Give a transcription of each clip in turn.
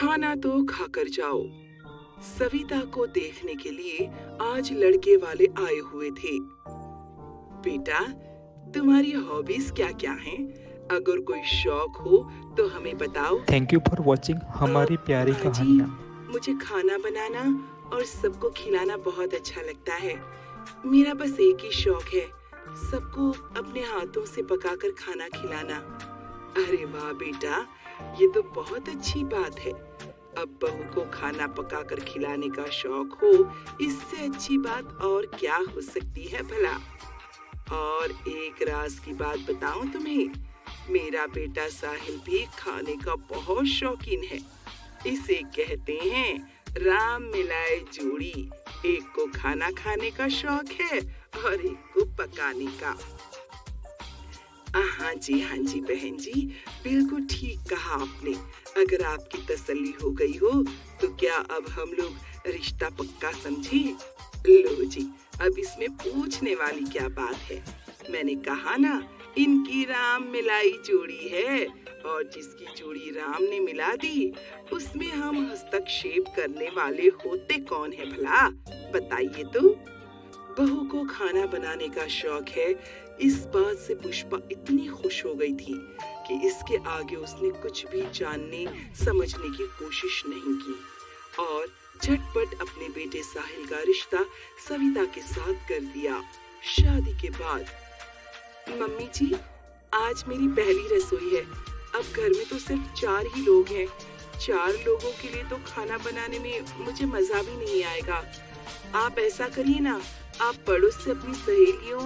खाना तो खाकर जाओ। सविता को देखने के लिए आज लड़के वाले आए हुए थे। बेटा, तुम्हारी हॉबीज क्या क्या हैं? अगर कोई शौक हो तो हमें बताओ। थैंक यू फॉर वॉचिंग हमारी प्यारी माँ जी, कहानियाँ। मुझे खाना बनाना और सबको खिलाना बहुत अच्छा लगता है। मेरा बस एक ही शौक है, सबको अपने हाथों से पकाकर खाना खिलाना। अरे वाह बेटा, ये तो बहुत अच्छी बात है। अब बहू को खाना पकाकर खिलाने का शौक हो, इससे अच्छी बात और क्या हो सकती है भला। और एक राज की बात बताऊं तुम्हें, मेरा बेटा साहिल भी खाने का बहुत शौकीन है। इसे कहते हैं राम मिलाए जोड़ी। एक को खाना खाने का शौक है और एक को पकाने का। हाँ जी बहन जी, बिल्कुल ठीक कहा आपने। अगर आपकी तसल्ली हो गई हो तो क्या अब हम लोग रिश्ता पक्का समझे? लो जी, अब इसमें पूछने वाली क्या बात है। मैंने कहा ना, इनकी राम मिलाई जोड़ी है और जिसकी जोड़ी राम ने मिला दी उसमें हम हस्तक्षेप करने वाले होते कौन है भला? बताइए तो। बहू को खाना बनाने का शौक है, इस बात से पुष्पा इतनी खुश हो गई थी कि इसके आगे उसने कुछ भी जानने समझने की कोशिश नहीं की और झटपट अपने बेटे साहिल का रिश्ता सविता के साथ कर दिया। शादी के बाद, मम्मी जी, आज मेरी पहली रसोई है। अब घर में तो सिर्फ 4 ही लोग हैं। 4 लोगों के लिए तो खाना बनाने में मुझे मजा भी नहीं आएगा। आप ऐसा करिए ना, आप पड़ोस से अपनी सहेलियों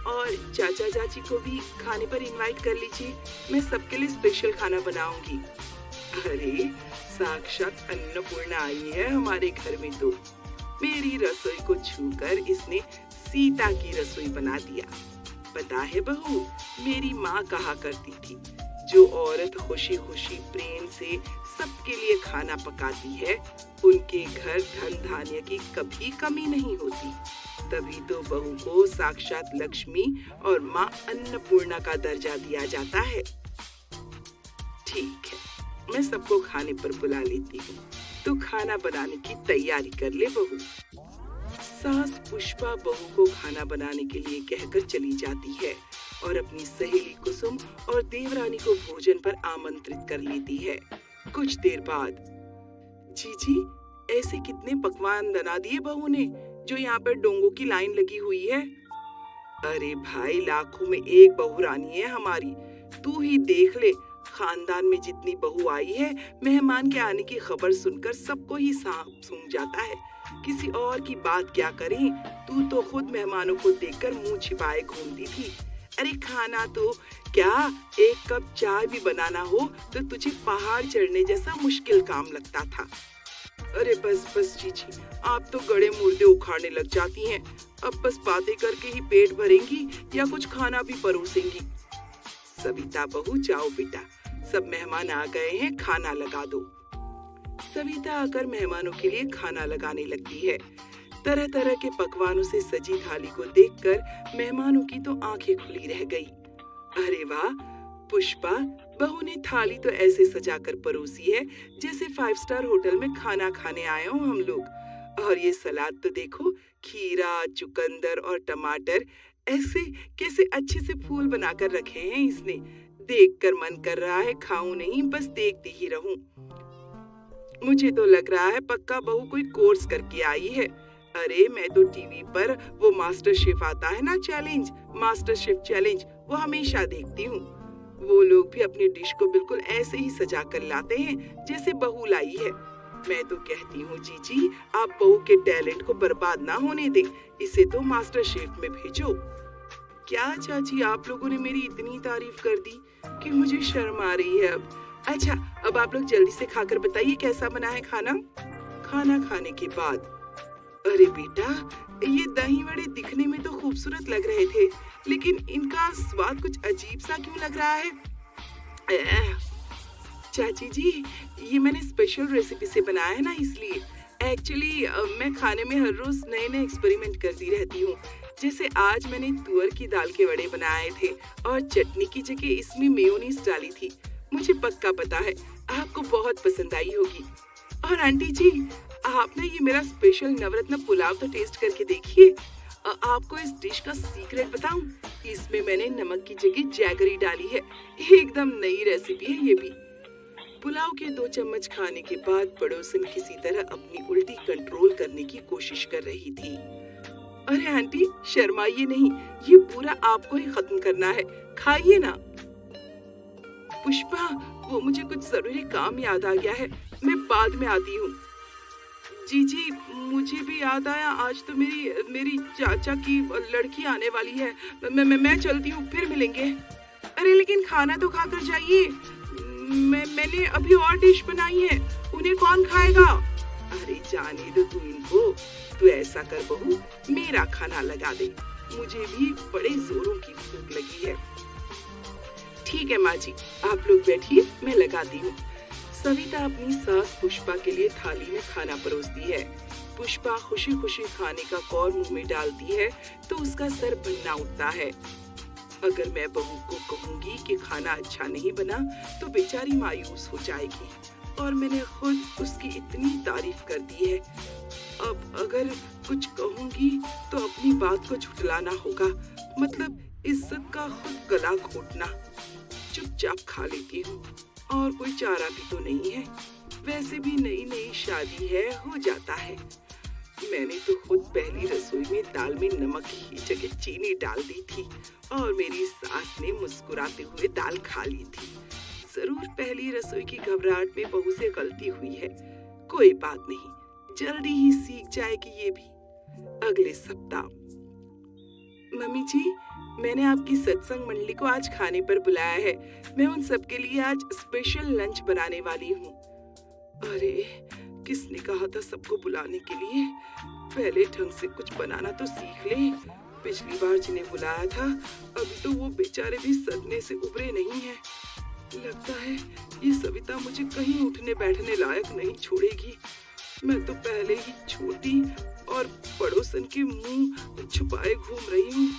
और चाचा चाची को भी खाने पर इनवाइट कर लीजिए। मैं सबके लिए स्पेशल खाना बनाऊंगी। अरे, साक्षात अन्नपूर्णा आई है हमारे घर में तो। मेरी रसोई को छूकर इसने सीता की रसोई बना दिया। पता है बहू, मेरी माँ कहा करती थी, जो औरत खुशी खुशी प्रेम से सबके लिए खाना पकाती है, उनके घर धन धान्य की कभी कमी नहीं होती। तभी तो बहू को साक्षात लक्ष्मी और माँ अन्नपूर्णा का दर्जा दिया जाता है। ठीक है, मैं सबको खाने पर बुला लेती हूँ, तो खाना बनाने की तैयारी कर ले बहू। सास पुष्पा बहू को खाना बनाने के लिए कहकर चली जाती है और अपनी सहेली कुसुम और देवरानी को भोजन पर आमंत्रित कर लेती है। कुछ देर बाद, जी, ऐसे कितने पकवान बना दिए बहू ने, जो यहाँ पर डोंगों की लाइन लगी हुई है। अरे भाई, लाखों में एक बहू रानी है हमारी। तू ही देख ले, खानदान में जितनी बहू आई है, मेहमान के आने की खबर सुनकर सबको ही सांप सूंघ जाता है। किसी और की बात क्या करें, तू तो खुद मेहमानों को देखकर मुंह छिपाए घूमती थी। अरे खाना तो क्या, एक कप चाय भी बनाना हो तो तुझे पहाड़ चढ़ने जैसा मुश्किल काम लगता था। अरे बस जीजी, आप तो गड़े मुर्दे उखाड़ने लग जाती हैं। अब बस बातें करके ही पेट भरेंगी या कुछ खाना भी परोसेंगी? सविता बहू, जाओ बेटा, सब मेहमान आ गए हैं, खाना लगा दो। सविता आकर मेहमानों के लिए खाना लगाने लगती है। तरह तरह के पकवानों से सजी थाली को देखकर मेहमानों की तो आंखें खुली रह गई। अरे वाह पुष्पा, बहू ने थाली तो ऐसे सजाकर परोसी है जैसे 5 स्टार होटल में खाना खाने आए हो हम लोग। और ये सलाद तो देखो, खीरा, चुकंदर और टमाटर ऐसे कैसे अच्छे से फूल बनाकर रखे हैं इसने। देखकर मन कर रहा है खाऊं नहीं, बस देखती ही रहूं। मुझे तो लग रहा है पक्का बहू कोई कोर्स करके आई है। अरे मैं तो टीवी पर वो मास्टर शेफ आता है ना, चैलेंज, मास्टर शेफ चैलेंज, वो हमेशा देखती हूँ। वो लोग भी अपनी डिश को बिल्कुल ऐसे ही सजा कर लाते हैं जैसे बहू लाई है। मैं तो कहती हूँ जीजी, आप बहू के टैलेंट को बर्बाद ना होने दें, इसे तो मास्टर शेफ में भेजो। क्या चाची, आप लोगों ने मेरी इतनी तारीफ कर दी कि मुझे शर्म आ रही है अब। अच्छा, अब आप लोग जल्दी से खाकर बताइए कैसा बना है खाना। खाना खाने के बाद, अरे बेटा, ये दही वड़े दिखने में तो खूबसूरत लग रहे थे, लेकिन इनका स्वाद कुछ अजीब सा क्यों लग रहा है? चाची जी, ये मैंने स्पेशल रेसिपी से बनाया है ना, इसलिए। एक्चुअली मैं खाने में हर रोज नए नए एक्सपेरिमेंट करती रहती हूँ। जैसे आज मैंने तुअर की दाल के वड़े बनाए थे और चटनी की जगह इसमें मेयोनीज डाली थी। मुझे पक्का पता है आपको बहुत पसंद आई होगी। और आंटी जी, आप ना ये मेरा स्पेशल नवरत्न पुलाव तो टेस्ट करके देखिए। आपको इस डिश का सीक्रेट बताऊं? इसमें मैंने नमक की जगह जैगरी डाली है। एकदम नई रेसिपी है ये भी। पुलाव के 2 चम्मच खाने के बाद पड़ोसन किसी तरह अपनी उल्टी कंट्रोल करने की कोशिश कर रही थी। अरे आंटी, शर्माइए नहीं, ये पूरा आपको ही खत्म करना है, खाइए ना। पुष्पा, वो मुझे कुछ जरूरी काम याद आ गया है, मैं बाद में आती हूँ। जी, मुझे भी याद आया, आज तो मेरी चाचा की लड़की आने वाली है। मैं चलती हूँ, फिर मिलेंगे। अरे लेकिन खाना तो खाकर जाइए, मैंने अभी और डिश बनाई है, उन्हें कौन खाएगा? अरे जाने दो तू इनको, तू ऐसा कर बहू, मेरा खाना लगा दे, मुझे भी बड़े जोरों की भूख लगी है। ठीक है माँ जी, आप लोग बैठिए, मैं लगाती हूँ। सविता अपनी सास पुष्पा के लिए थाली में खाना परोसती है। पुष्पा खुशी खुशी खाने का कौर मुंह में डालती है तो उसका सर भन्ना उठता है। अगर मैं बहू को कहूंगी कि खाना अच्छा नहीं बना तो बेचारी मायूस हो जाएगी, और मैंने खुद उसकी इतनी तारीफ कर दी है। अब अगर कुछ कहूंगी तो अपनी बात को झुठलाना होगा, मतलब इज्जत का खुद गला घोटना। चुपचाप खा लेती हूँ, और कोई चारा भी तो नहीं है, वैसे भी नई शादी है, हो जाता है। मैंने तो खुद पहली रसोई में दाल में नमक की जगह चीनी डाल दी थी, और मेरी सास ने मुस्कुराते हुए दाल खा ली थी। जरूर पहली रसोई की घबराहट में बहू से गलती हुई है, कोई बात नहीं, जल्दी ही सीख जाएगी ये भी। अगले सप्ताह। मम्मी जी, मैंने आपकी सत्संग मंडली को आज खाने पर बुलाया है, मैं उन सबके लिए आज स्पेशल लंच बनाने वाली हूँ। अरे किसने कहा था सबको बुलाने के लिए? पहले ढंग से कुछ बनाना तो सीख ले। पिछली बार जिन्हें बुलाया था अभी तो वो बेचारे भी सदमे से उभरे नहीं हैं। लगता है ये सविता मुझे कहीं उठने बैठने लायक नहीं छोड़ेगी। मैं तो पहले ही छोटी और पड़ोसन के मुंह छुपाए घूम रही हूँ,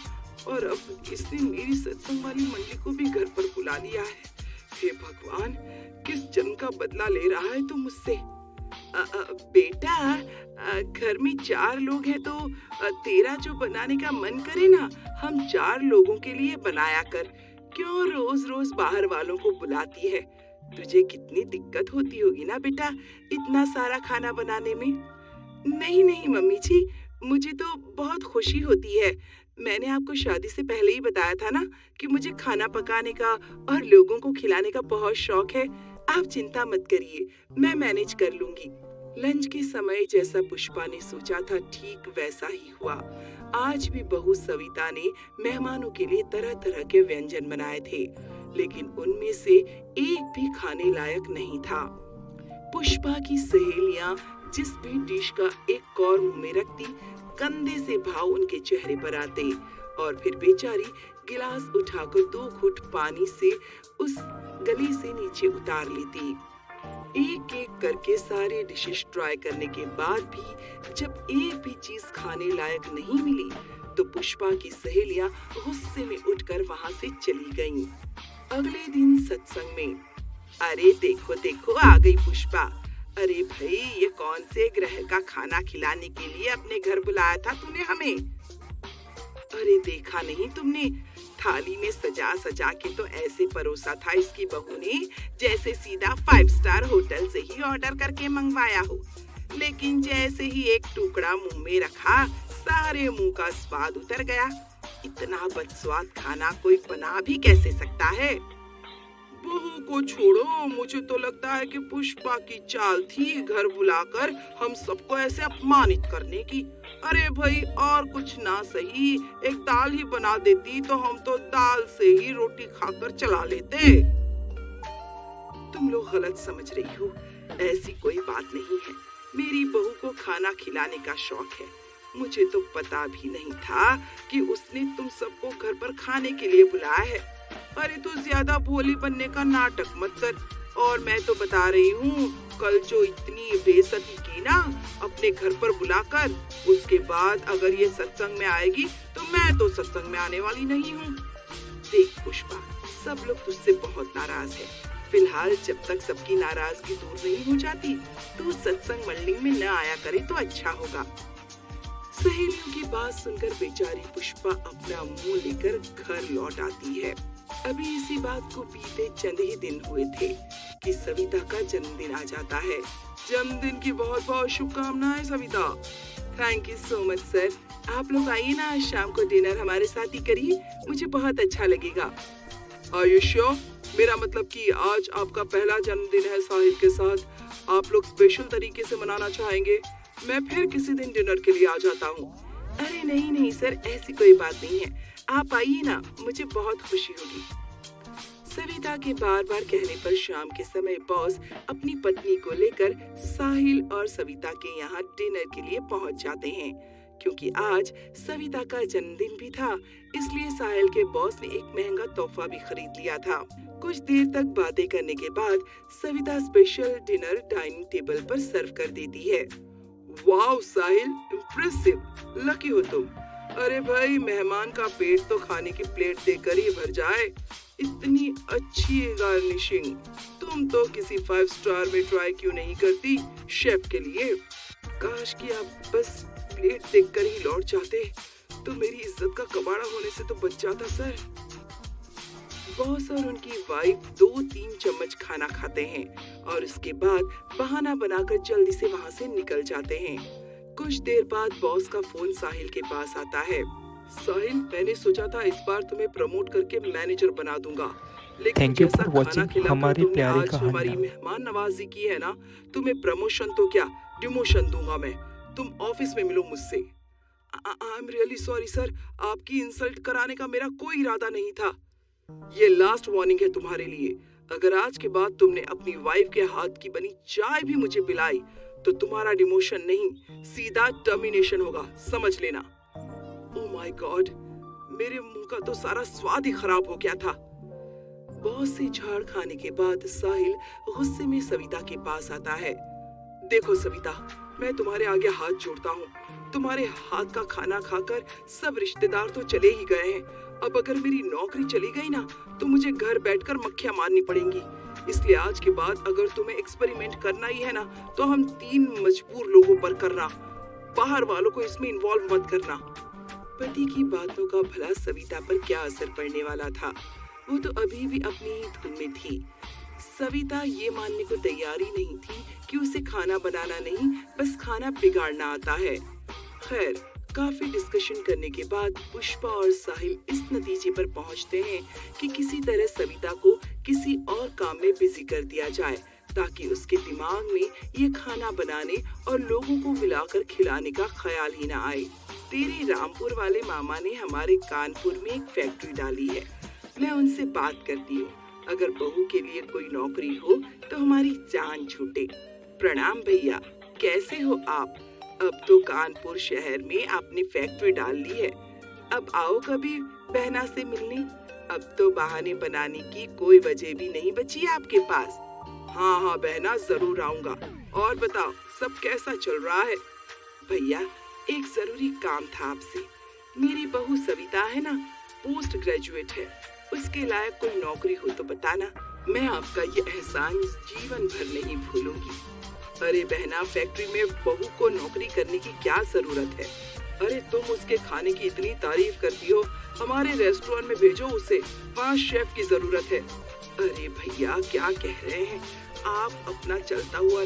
और अब इसने मेरी सत्संग वाली मंडली को भी घर पर बुला लिया है। हे भगवान, किस जन्म का बदला ले रहा है तू मुझसे? बेटा, घर में 4 लोग हैं तो तेरा जो बनाने का मन करे ना, हम 4 लोगों के लिए बनाया कर। क्यों रोज रोज बाहर वालों को बुलाती है? तुझे कितनी दिक्कत होती होगी ना बेटा इतना सारा खाना बनाने में। नहीं मम्मी जी, मुझे तो बहुत खुशी होती है। मैंने आपको शादी से पहले ही बताया था ना कि मुझे खाना पकाने का और लोगों को खिलाने का बहुत शौक है। आप चिंता मत करिए, मैं मैनेज कर लूंगी। लंच के समय जैसा पुष्पा ने सोचा था ठीक वैसा ही हुआ। आज भी बहू सविता ने मेहमानों के लिए तरह तरह के व्यंजन बनाए थे, लेकिन उनमें से एक भी खाने लायक नहीं था। पुष्पा की सहेलियां जिस भी डिश का एक कौर मुंह में रखती, कंधे से भाव उनके चेहरे पर आते, और फिर बेचारी गिलास उठाकर 2 घूंट पानी से उस गली से नीचे उतार लेती। एक एक करके सारे डिशेस ट्राई करने के बाद भी जब एक भी चीज खाने लायक नहीं मिली तो पुष्पा की सहेलियां गुस्से में उठकर वहां से चली गईं। अगले दिन सत्संग में, अरे देखो देखो आ गई पुष्पा। अरे भाई, ये कौन से ग्रह का खाना खिलाने के लिए अपने घर बुलाया था तूने हमें? अरे देखा नहीं तुमने, थाली में सजा सजा के तो ऐसे परोसा था इसकी बहू ने जैसे सीधा 5 स्टार होटल से ही ऑर्डर करके मंगवाया हो। लेकिन जैसे ही एक टुकड़ा मुंह में रखा, सारे मुंह का स्वाद उतर गया। इतना बदस्वाद खाना कोई बना भी कैसे सकता है? बहू को छोड़ो, मुझे तो लगता है कि पुष्पा की चाल थी घर बुलाकर हम सबको ऐसे अपमानित करने की। अरे भाई, और कुछ ना सही एक दाल ही बना देती तो हम तो दाल से ही रोटी खाकर चला लेते। तुम लोग गलत समझ रही हो, ऐसी कोई बात नहीं है। मेरी बहू को खाना खिलाने का शौक है। मुझे तो पता भी नहीं था कि उसने तुम सबको घर पर खाने के लिए बुलाया है। अरे तू ज्यादा भोली बनने का नाटक मत कर। और मैं तो बता रही हूँ, कल जो इतनी बेइज्जती की ना अपने घर पर बुलाकर, उसके बाद अगर ये सत्संग में आएगी तो मैं तो सत्संग में आने वाली नहीं हूँ। देख पुष्पा, सब लोग तुझसे बहुत नाराज है। फिलहाल जब तक सबकी नाराजगी दूर नहीं हो जाती तो सत्संग मंडली में न आया करे तो अच्छा होगा। सहेलियों की बात सुनकर बेचारी पुष्पा अपना मुंह लेकर घर लौट आती है। अभी इसी बात को बीते चंद ही दिन हुए थे कि सविता का जन्मदिन आ जाता है। जन्मदिन की बहुत बहुत शुभकामनाएं Savita. Thank you so much sir. आप लोग आइए ना, आज शाम को डिनर हमारे साथ ही करिए, मुझे बहुत अच्छा लगेगा। Are you sure? मेरा मतलब कि आज आपका पहला जन्मदिन है साहिल के साथ, आप लोग स्पेशल तरीके से मनाना चाहेंगे? मैं फिर किसी दिन डिनर के लिए आ जाता हूँ। अरे नहीं नहीं सर, ऐसी कोई बात नहीं है, आप आइए ना, मुझे बहुत खुशी होगी। सविता के बार बार कहने पर शाम के समय बॉस अपनी पत्नी को लेकर साहिल और सविता के यहाँ डिनर के लिए पहुँच जाते हैं। क्योंकि आज सविता का जन्मदिन भी था, इसलिए साहिल के बॉस ने एक महंगा तोहफा भी खरीद लिया था। कुछ देर तक बातें करने के बाद Savita special dinner dining table पर सर्व कर देती है। वाओ साहिल, इम्प्रेसिव, लकी हो तुम। अरे भाई, मेहमान का पेट तो खाने की प्लेट देकर ही भर जाए, इतनी अच्छी गार्निशिंग। तुम तो किसी 5 स्टार में ट्राई क्यों नहीं करती शेफ के लिए? काश कि आप बस प्लेट देखकर ही लौट जाते, तो मेरी इज्जत का कबाड़ा होने से तो बच जाता सर। बॉस और उनकी वाइफ 2-3 चम्मच खाना खाते हैं और उसके बाद बहाना बनाकर जल्दी से वहाँ से निकल जाते हैं। कुछ देर बाद बॉस का फोन साहिल के पास आता है। साहिल, मैंने सोचा था इस बार तुम्हें प्रमोट करके मैनेजर बना दूंगा, लेकिन जैसा खाना खिलाकर तुमने आज हमारी मेहमान नवाजी की है ना, तुम्हें प्रमोशन तो क्या डिमोशन दूंगा मैं। तुम ऑफिस में मिलो मुझसे। I am really sorry sir, आपकी इंसल्ट कराने का मेरा कोई इरादा नहीं था। ये लास्ट वार्निंग है तुम्हारे लिए। अगर आज के बाद तुमने अपनी वाइफ के हाथ की बनी चाय भी मुझे पिलाई तो तुम्हारा डिमोशन नहीं, सीधा टर्मिनेशन होगा, समझ लेना। ओह माय गॉड, मेरे मुंह का तो सारा स्वाद ही खराब हो गया था। बहुत से झाड़ खाने के बाद साहिल गुस्से में सविता के पास आता है। देखो सविता, मैं तुम्हारे आगे हाथ जोड़ता हूँ। तुम्हारे हाथ का खाना खाकर सब रिश्तेदार तो चले ही गए हैं। अब अगर मेरी नौकरी चली गई ना, तो मुझे घर बैठकर मक्खियाँ मारनी पड़ेंगी। इसलिए आज के बाद अगर तुम्हें एक्सपेरिमेंट करना ही है ना, तो हम 3 मजबूर लोगों पर करना, बाहर वालों को इसमें इन्वॉल्व मत करना। पति की बातों का भला सविता पर क्या असर पड़ने वाला था? वो तो अभी भी अपनी ही धुन में थी। सविता ये मानने को तैयार ही नहीं थी कि उसे खाना बनाना नहीं, बस खाना बिगाड़ना आता है। खैर, काफी डिस्कशन करने के बाद पुष्पा और साहिल इस नतीजे पर पहुंचते हैं कि किसी तरह सविता को किसी और काम में बिजी कर दिया जाए, ताकि उसके दिमाग में ये खाना बनाने और लोगों को मिलाकर खिलाने का ख्याल ही ना आए। तेरे रामपुर वाले मामा ने हमारे कानपुर में एक फैक्ट्री डाली है, मैं उनसे बात करती हूँ। अगर बहू के लिए कोई नौकरी हो तो हमारी जान छूटे। प्रणाम भैया, कैसे हो आप? अब तो कानपुर शहर में आपने फैक्ट्री डाल ली है, अब आओ कभी बहना से मिलने। अब तो बहाने बनाने की कोई वजह भी नहीं बची आपके पास। हाँ हाँ बहना, जरूर आऊंगा। और बताओ, सब कैसा चल रहा है? भैया, एक जरूरी काम था आपसे। मेरी बहू सविता है ना, पोस्ट ग्रेजुएट है, उसके लायक कोई नौकरी हो तो बताना, मैं आपका ये एहसान जीवन भर नहीं भूलूंगी। अरे बहना, फैक्ट्री में बहू को नौकरी करने की क्या जरूरत है? अरे तुम उसके खाने की इतनी तारीफ करती हो, हमारे रेस्टोरेंट में भेजो उसे, 5 शेफ की जरूरत है। अरे भैया, क्या कह रहे हैं आप? अपना चलता हुआ